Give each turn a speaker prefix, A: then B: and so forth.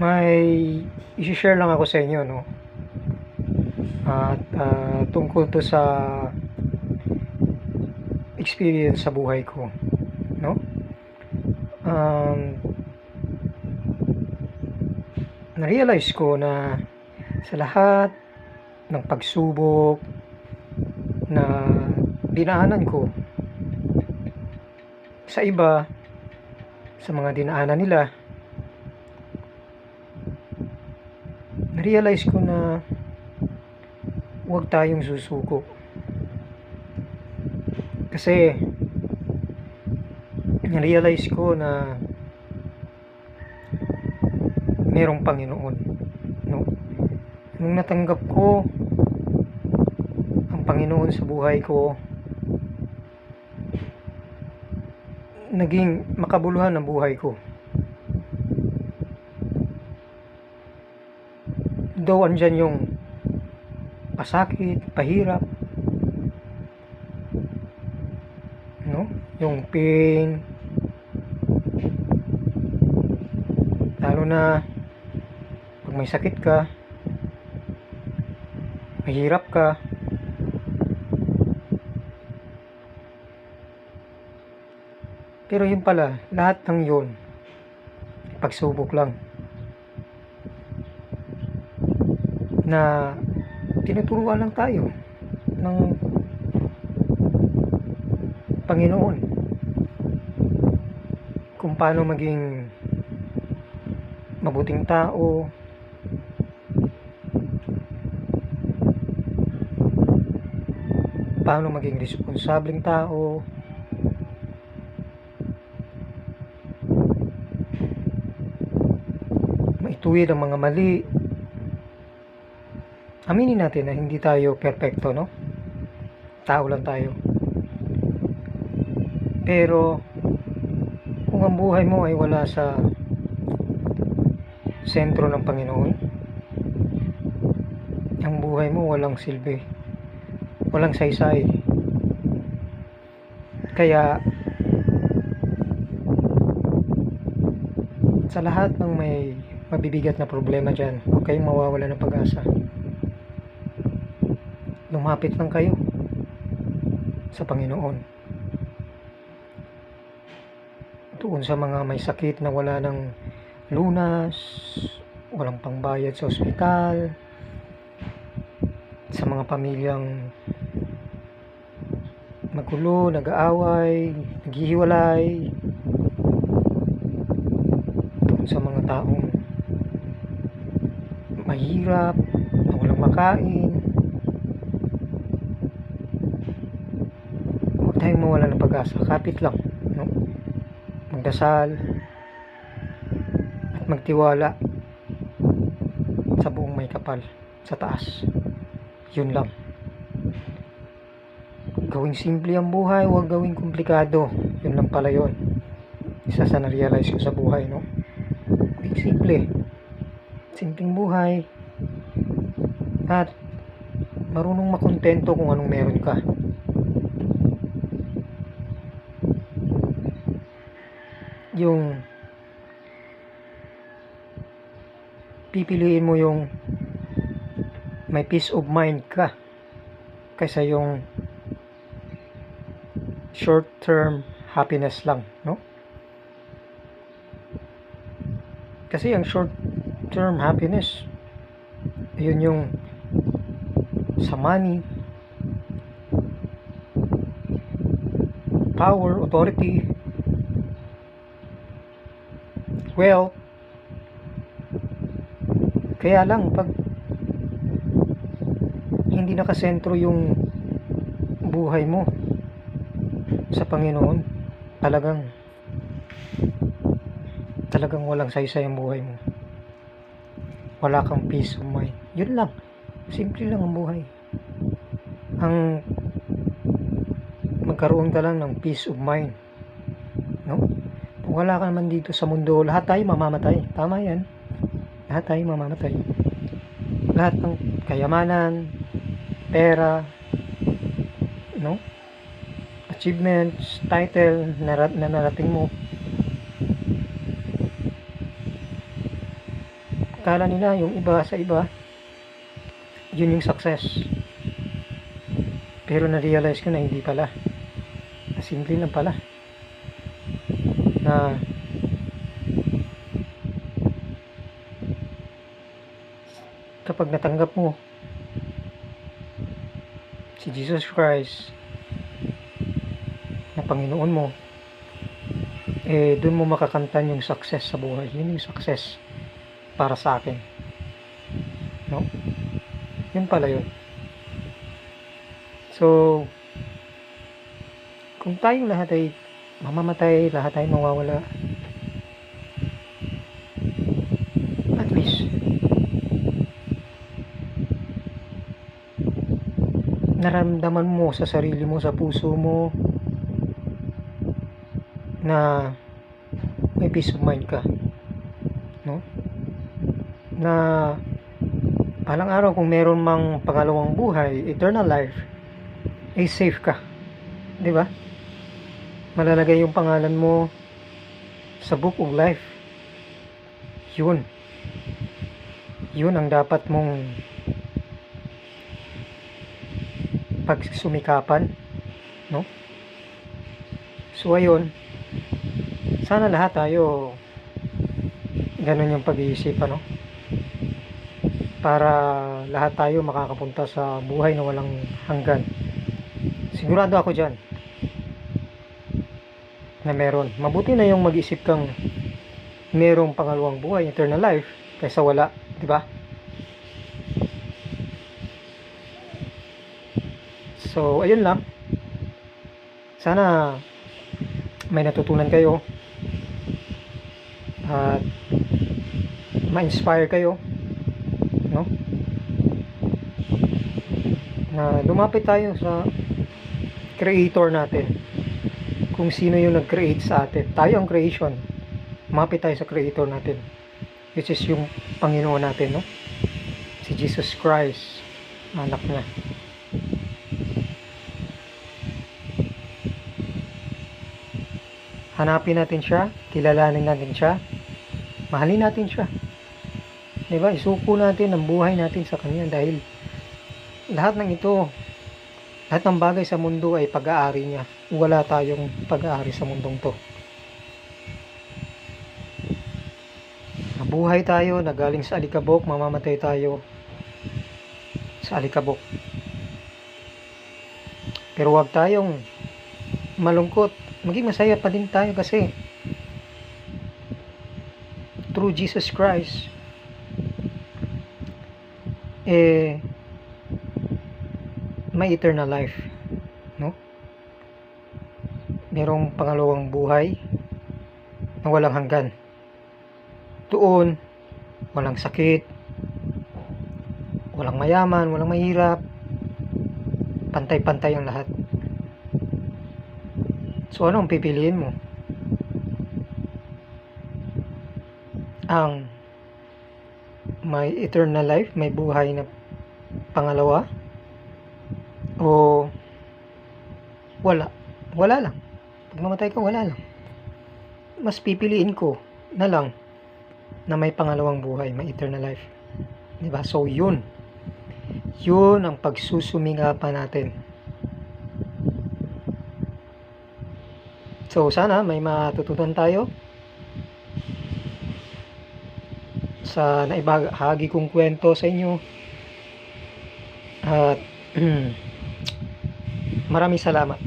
A: May i-share lang ako sa inyo, no? At tungkol to sa experience sa buhay ko, no? Na-realize ko na sa lahat ng pagsubok na dinaanan ko sa iba, sa mga dinaanan nila, na-realize ko na huwag tayong susuko. Kasi na-realize ko na merong Panginoon, no? Nung natanggap ko ang Panginoon sa buhay ko, naging makabuluhan ang buhay ko. Though andyan yung pasakit, pahirap, no? Yung pain, lalo na pag may sakit ka, mahirap ka, pero yun pala, lahat ng yun pagsubok lang na tinuturuan lang tayo ng Panginoon kung paano maging mabuting tao, paano maging responsableng tao, maituwid ang mga mali. Aminin natin na hindi tayo perfecto, no? Tao lang tayo. Pero kung ang buhay mo ay wala sa sentro ng Panginoon, ang buhay mo walang silbi, walang saysay. Kaya sa lahat ng may mabibigat na problema dyan, huwag kayong mawawala ng pag-asa. Lumapit lang kayo sa Panginoon. Doon sa mga may sakit na wala ng lunas, walang pangbayad sa ospital, sa mga pamilyang magulo, nag-aaway, naghihiwalay, doon sa mga taong mahirap, na walang makain. Huwag tayong mawala ng pag-asa, kapit lang, no? Magdasal at magtiwala sa buong may kapal sa taas. Yun lang. Gawing simple ang buhay, huwag gawing komplikado. Yun lang pala yun. Isa sa na-realize ko sa buhay, no? Gawing simple. Simpleng buhay. At marunong makontento kung anong meron ka. Yung pipiliin mo yung may peace of mind ka kaysa yung short term happiness lang, no? Kasi ang short term happiness, yun yung sa money, power, authority, wealth. Kaya lang pag hindi nakasentro yung buhay mo sa Panginoon, talagang walang saysay ang buhay mo. Wala kang peace of mind. Yun lang. Simple lang ang buhay. Ang magkaroon ka lang ng peace of mind, no? Kung wala ka naman dito sa mundo, lahat tayo mamamatay. Tama yan. Lahat tayo mamamatay. Lahat ng kayamanan, pera, no? Achievements, title na narating mo, akala nila yung iba sa iba, yun yung success. Pero na-realize ko na hindi pala. Na simple lang pala. Na kapag natanggap mo si Jesus Christ na Panginoon mo, doon mo makakantan yung success sa buhay. Yun yung success para sa akin, no? Yun pala yun. So kung tayong lahat ay mamamatay, lahat ay mawawala, at least naramdaman mo sa sarili mo, sa puso mo, na may peace of mind ka, no? Na palang araw kung meron mang pangalawang buhay, eternal life, ay safe ka, di ba? Malalagay yung pangalan mo sa book of life. Yun ang dapat mong pagsumikapan, no? So ayun, sana lahat tayo ganun yung pag-iisip, ano? Para lahat tayo makakapunta sa buhay na walang hanggan. Sigurado ako dyan na meron. Mabuti na yung mag-isip kang merong pangalawang buhay, eternal life, kaysa wala, di ba? So ayun lang, sana may natutunan kayo at ma-inspire kayo, no? Na lumapit tayo sa creator natin, kung sino yung nag-create sa atin. Tayo ang creation. Lumapit tayo sa creator natin, which is yung Panginoon natin, no? Si Jesus Christ, anak niya. Hanapin natin siya, kilalanin natin siya, mahalin natin siya, diba? Isuko natin ang buhay natin sa kanya, dahil lahat ng ito, lahat ng bagay sa mundo ay pag-aari niya. Wala tayong pag-aari sa mundong to. Nabuhay tayo, nagaling sa alikabok, mamamatay tayo sa alikabok. Pero huwag tayong malungkot, maging masaya pa din tayo, kasi through Jesus Christ may eternal life, no? Merong pangalawang buhay na walang hanggan. Doon walang sakit, walang mayaman, walang mahirap, pantay-pantay ang lahat. So ano ang pipiliin mo? Ang may eternal life, may buhay na pangalawa, o wala? Wala lang. Pag mamatay ka, wala lang. Mas pipiliin ko na lang na may pangalawang buhay, may eternal life, diba? So yun ang pagsusumingapan natin. So sana may matutunan tayo sa naibahagi kong kwento sa inyo, at maraming salamat.